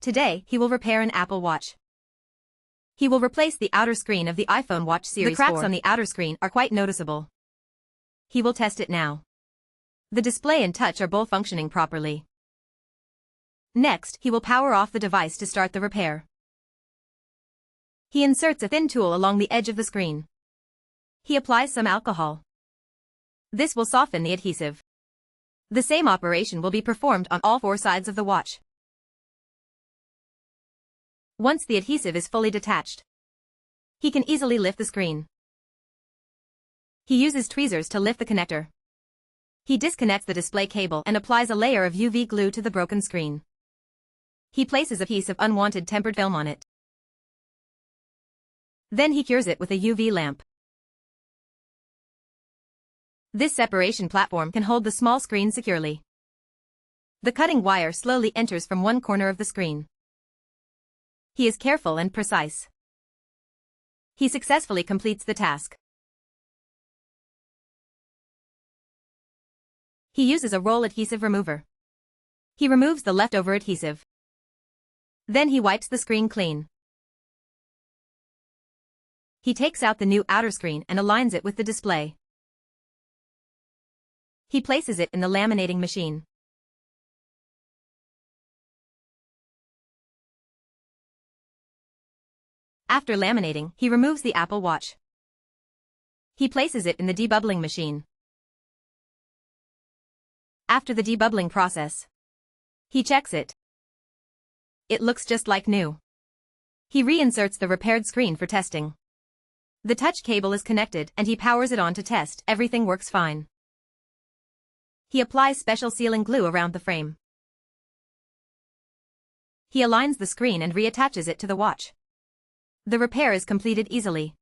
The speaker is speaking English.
Today, he will repair an Apple Watch. He will replace the outer screen of the iPhone Watch Series 4. The cracks on the outer screen are quite noticeable. He will test it now. The display and touch are both functioning properly. Next, he will power off the device to start the repair. He inserts a thin tool along the edge of the screen. He applies some alcohol. This will soften the adhesive. The same operation will be performed on all four sides of the watch. Once the adhesive is fully detached, he can easily lift the screen. He uses tweezers to lift the connector. He disconnects the display cable and applies a layer of UV glue to the broken screen. He places a piece of unwanted tempered film on it. Then he cures it with a UV lamp. This separation platform can hold the small screen securely. The cutting wire slowly enters from one corner of the screen. He is careful and precise. He successfully completes the task. He uses a roll adhesive remover. He removes the leftover adhesive. Then he wipes the screen clean. He takes out the new outer screen and aligns it with the display. He places it in the laminating machine. After laminating, he removes the Apple Watch. He places it in the debubbling machine. After the debubbling process, he checks it. It looks just like new. He reinserts the repaired screen for testing. The touch cable is connected and he powers it on to test. Everything works fine. He applies special sealing glue around the frame. He aligns the screen and reattaches it to the watch. The repair is completed easily.